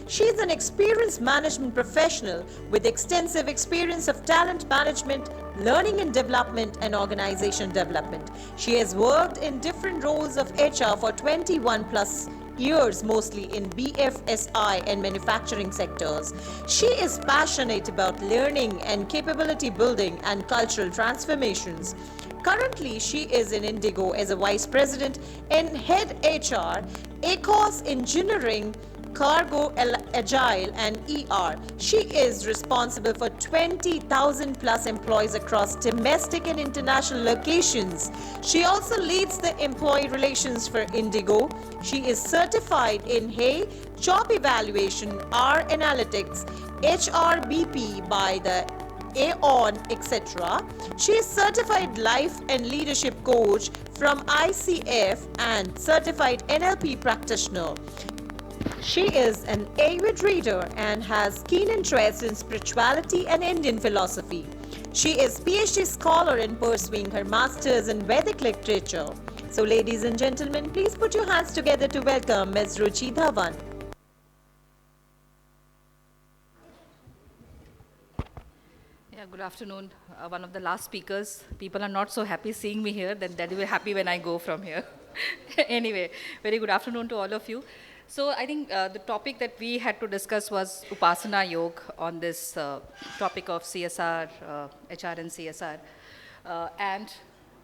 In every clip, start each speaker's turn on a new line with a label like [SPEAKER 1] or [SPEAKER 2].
[SPEAKER 1] She is an experienced management professional with extensive experience of talent management, learning and development, and organization development. She has worked in different roles of HR for 21 plus years, mostly in BFSI and manufacturing sectors. She is passionate about learning and capability building and cultural transformations. Currently, she is in Indigo as a vice president and head HR, ACOS Engineering, Cargo, Agile, and ER. She is responsible for 20,000 plus employees across domestic and international locations. She also leads the employee relations for Indigo. She is certified in HEY, Job Evaluation, R Analytics, HRBP by the Aon, etc. She is certified life and leadership coach from ICF and certified NLP practitioner. She is an avid reader and has keen interest in spirituality and Indian philosophy. She is PhD scholar in pursuing her masters in Vedic literature. So ladies and gentlemen, please put your hands together to welcome Ms. Ruchi Dhawan.
[SPEAKER 2] Yeah, good afternoon. One of the last speakers. People are not so happy seeing me here, then they'll be happy when I go from here. Anyway, very good afternoon to all of you. So I think the topic that we had to discuss was Upasana Yoga on this topic of CSR, HR and CSR, and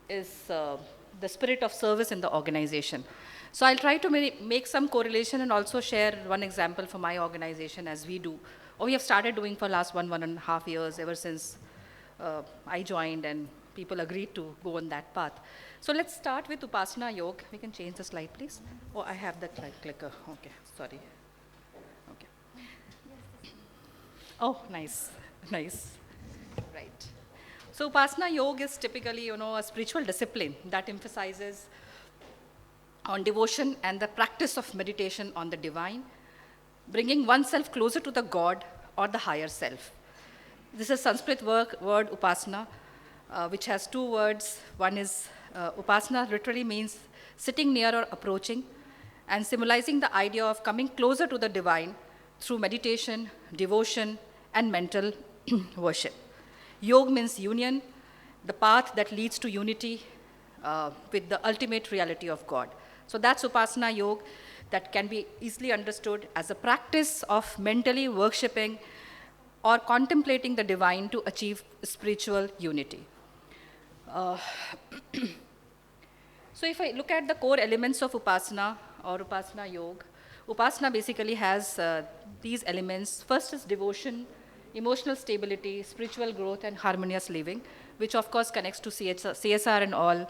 [SPEAKER 2] is the spirit of service in the organization. So I'll try to make some correlation and also share one example for my organization as we do, or we have started doing for last 1.5 years, ever since I joined and people agreed to go on that path. So let's start with Upasana Yoga. We can change the slide, please. Oh, I have that clicker. Okay, sorry. Okay. Oh, nice, nice. Right. So Upasana Yoga is typically, a spiritual discipline that emphasizes on devotion and the practice of meditation on the divine, bringing oneself closer to the God or the higher self. This is Sanskrit word Upasana, which has two words. One is Upasana literally means sitting near or approaching, and symbolizing the idea of coming closer to the divine through meditation, devotion, and mental worship. Yoga means union, the path that leads to unity with the ultimate reality of God. So that's Upasana Yoga, that can be easily understood as a practice of mentally worshipping or contemplating the divine to achieve spiritual unity. So if I look at the core elements of Upasana or Upasana Yoga, Upasana basically has these elements. First is devotion, emotional stability, spiritual growth, and harmonious living, which of course connects to CSR and all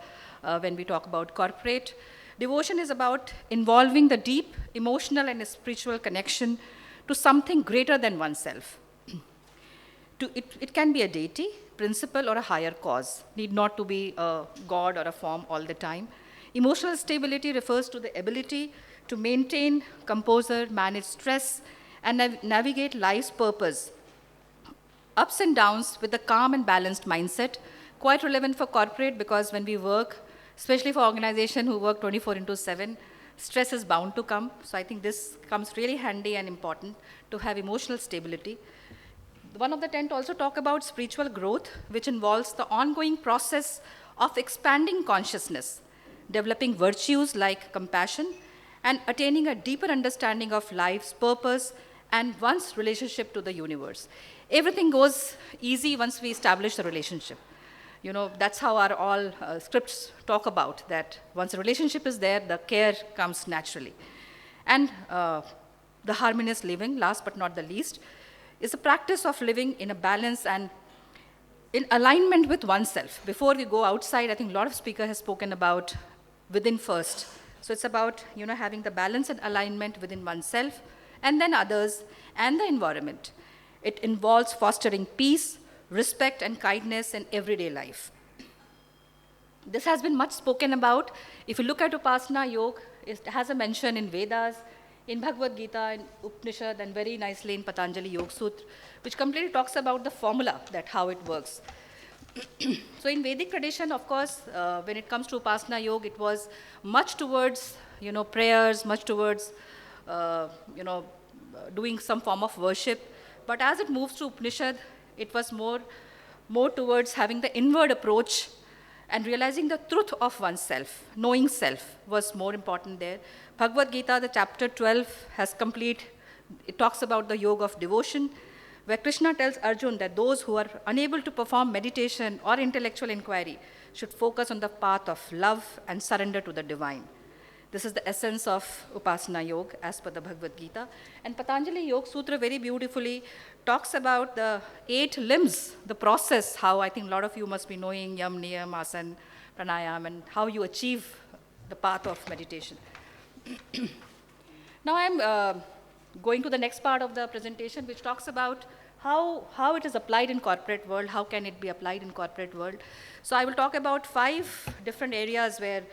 [SPEAKER 2] when we talk about corporate. Devotion is about involving the deep emotional and spiritual connection to something greater than oneself. It can be a deity, principle, or a higher cause. Need not to be a god or a form all the time. Emotional stability refers to the ability to maintain composure, manage stress, and navigate life's purpose, ups and downs, with a calm and balanced mindset. Quite relevant for corporate, because when we work, especially for organizations who work 24/7, stress is bound to come. So I think this comes really handy and important to have emotional stability. One of the 10 also talk about spiritual growth, which involves the ongoing process of expanding consciousness, developing virtues like compassion, and attaining a deeper understanding of life's purpose and one's relationship to the universe. Everything goes easy once we establish the relationship. That's how our all scripts talk about, that once a relationship is there, the care comes naturally. And the harmonious living, last but not the least, is a practice of living in a balance and in alignment with oneself. Before we go outside, I think a lot of speakers have spoken about within first. So it's about having the balance and alignment within oneself, and then others, and the environment. It involves fostering peace, respect, and kindness in everyday life. This has been much spoken about. If you look at Upasana Yoga, it has a mention in Vedas, in Bhagavad Gita, in Upanishad, and very nicely in Patanjali Yoga Sutra, which completely talks about the formula, that how it works. So in Vedic tradition, of course, when it comes to Upasana Yoga, it was much towards, prayers, much towards, doing some form of worship. But as it moves to Upanishad, it was more towards having the inward approach and realizing the truth of oneself. Knowing self was more important there. Bhagavad Gita, the chapter 12 has complete, it talks about the yoga of devotion, where Krishna tells Arjun that those who are unable to perform meditation or intellectual inquiry should focus on the path of love and surrender to the divine. This is the essence of Upasana Yoga as per the Bhagavad Gita. And Patanjali Yoga Sutra very beautifully talks about the 8 limbs, the process, how I think a lot of you must be knowing Yam, Niyam, Asan, Pranayam, and how you achieve the path of meditation. Now I'm going to the next part of the presentation, which talks about how it is applied in corporate world, how can it be applied in corporate world. So I will talk about 5 different areas where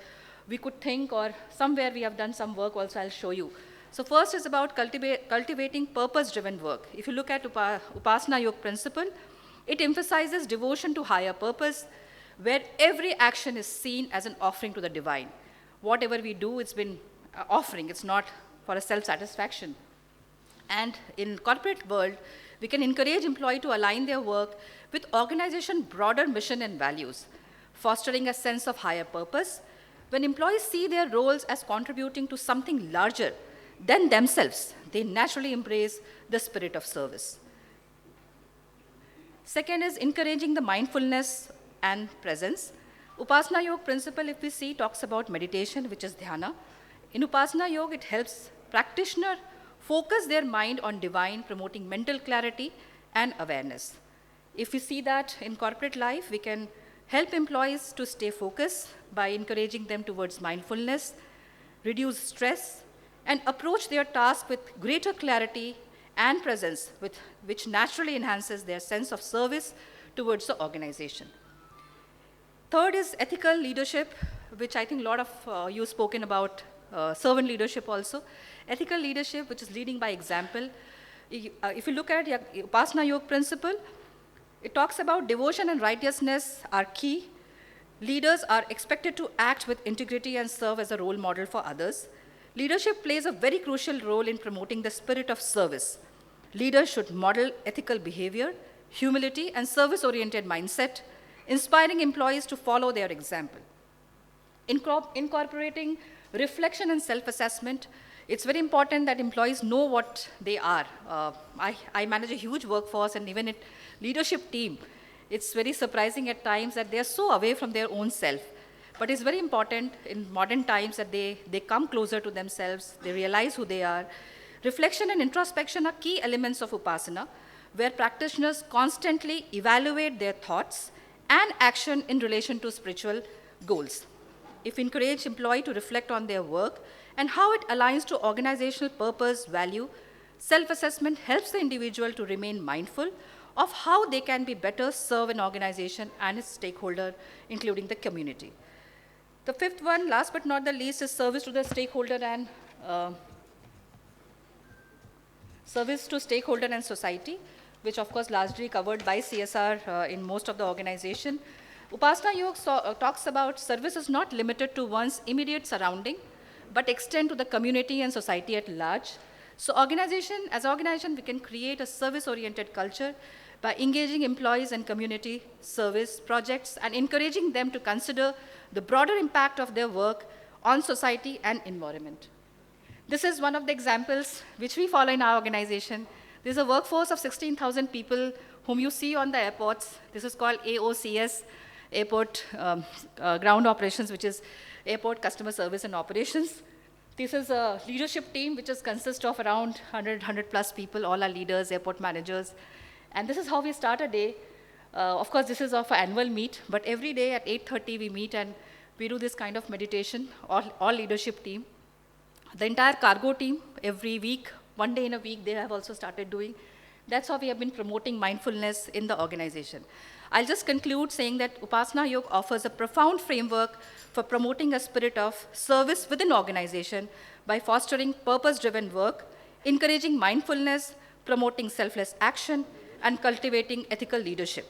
[SPEAKER 2] we could think, or somewhere we have done some work also, I'll show you. So first is about cultivating purpose-driven work. If you look at Upasana Yoga principle, it emphasizes devotion to higher purpose, where every action is seen as an offering to the divine. Whatever we do, it's been offering, it's not for a self-satisfaction. And in corporate world, we can encourage employee to align their work with organization broader mission and values, fostering a sense of higher purpose. When employees see their roles as contributing to something larger than themselves, they naturally embrace the spirit of service. Second is encouraging the mindfulness and presence. Upasana Yoga principle, if we see, talks about meditation, which is dhyana. In Upasana Yoga, it helps practitioner focus their mind on divine, promoting mental clarity and awareness. If we see that in corporate life, we can help employees to stay focused by encouraging them towards mindfulness, reduce stress, and approach their task with greater clarity and presence, which naturally enhances their sense of service towards the organization. Third is ethical leadership, which I think a lot of you spoken about, servant leadership also. Ethical leadership, which is leading by example. If you look at Upasana Yoga principle, it talks about devotion and righteousness are key. Leaders are expected to act with integrity and serve as a role model for others. Leadership plays a very crucial role in promoting the spirit of service. Leaders should model ethical behavior, humility, and service-oriented mindset, inspiring employees to follow their example. Incorporating reflection and self-assessment, it's very important that employees know what they are. I manage a huge workforce, and even leadership team, it's very surprising at times that they are so away from their own self. But it's very important in modern times that they come closer to themselves, they realize who they are. Reflection and introspection are key elements of Upasana, where practitioners constantly evaluate their thoughts and action in relation to spiritual goals. If we encourage employee to reflect on their work and how it aligns to organizational purpose, value, self-assessment helps the individual to remain mindful of how they can be better serve an organization and its stakeholder, including the community. The fifth one, last but not the least, is service to the stakeholder and society, which of course largely covered by CSR in most of the organization. Upasana Yoga talks about service is not limited to one's immediate surrounding, but extend to the community and society at large. So as organization, we can create a service-oriented culture by engaging employees in community service projects and encouraging them to consider the broader impact of their work on society and environment. This is one of the examples which we follow in our organization. There's a workforce of 16,000 people whom you see on the airports. This is called AOCS, Airport Ground Operations, which is Airport Customer Service and Operations. This is a leadership team which consists of around 100 plus people, all our leaders, airport managers. And this is how we start a day. Of course, this is of an annual meet, but every day at 8:30 we meet and we do this kind of meditation, all leadership team. The entire cargo team, every week, one day in a week, they have also started doing. That's how we have been promoting mindfulness in the organization. I'll just conclude saying that Upasana Yoga offers a profound framework for promoting a spirit of service within organization by fostering purpose-driven work, encouraging mindfulness, promoting selfless action, and cultivating ethical leadership.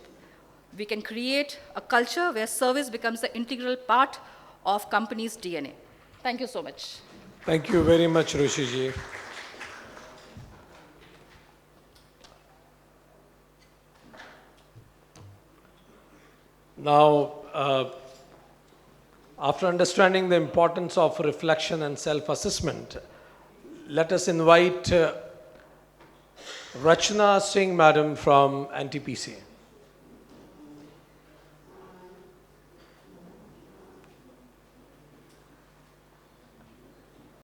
[SPEAKER 2] We can create a culture where service becomes the integral part of company's DNA. Thank you so much.
[SPEAKER 3] Thank you very much, Ruchi ji. Now, after understanding the importance of reflection and self-assessment, let us invite Rachna Singh Madam from NTPC.